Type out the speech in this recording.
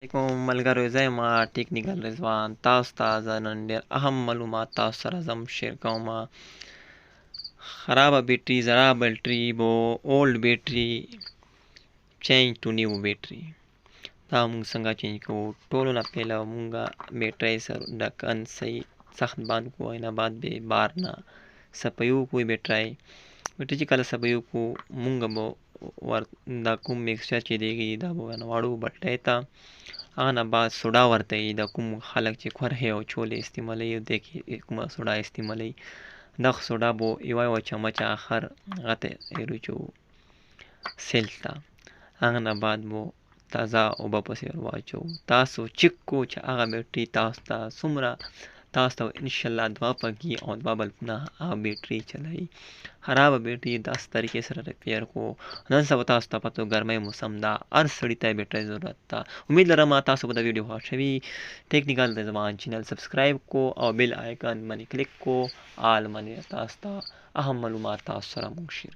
عليكم ملګرو زه یم ټیکنیکل رضوان تاسو ته زه نن ډېر اهم معلومات تاسو سره زم شیر کوم. خرابه بیټري زړه بیټري اولډ بیټري چینج ټو نیو بیټري دا موږ څنګه چینج کوو. ټولو نه پهله موږ بیټرۍ سره ډکن صحیح سخت بند کوو، اینا بعد به بار نه صفایي وکړو بیټرۍ چې کله صفایي وکړو موږ به دا کوم میکسچر چې دیږي دا به ورواړو بټۍ ته. هغه نه بعد سوډا ورته وي، د کوم خلک چې کورهې او چولې استعمالوي دی کې کومه سوډا استعمالوي دغه سوډا به یوه چمچ آخر هغه ته واچوو سیل ته. هغه نه بعد به تازه اوبه پسې ور واچوو. تاسو چک کو چې هغه بیټري تاسو ته څومره تاسو ته انشاءالله دوه پکې او دوه بلبونه هغه بیټري چلوي. خرابه بیټري داسې طریقې سره ریپیر کو. نن سبا تاسو ته پته ګرمۍ موسم ده، هر سړي ته بیټرۍ ضرورت ده. امید لرم تاسو به د ویډیو خوښ شوي. ټیکنیکل رضوان چینل سبسکرایب کو او بیل آیکن باندې کلیک کو. آل باندې تاسو ته اهم معلومات تاسو سره موږ شیر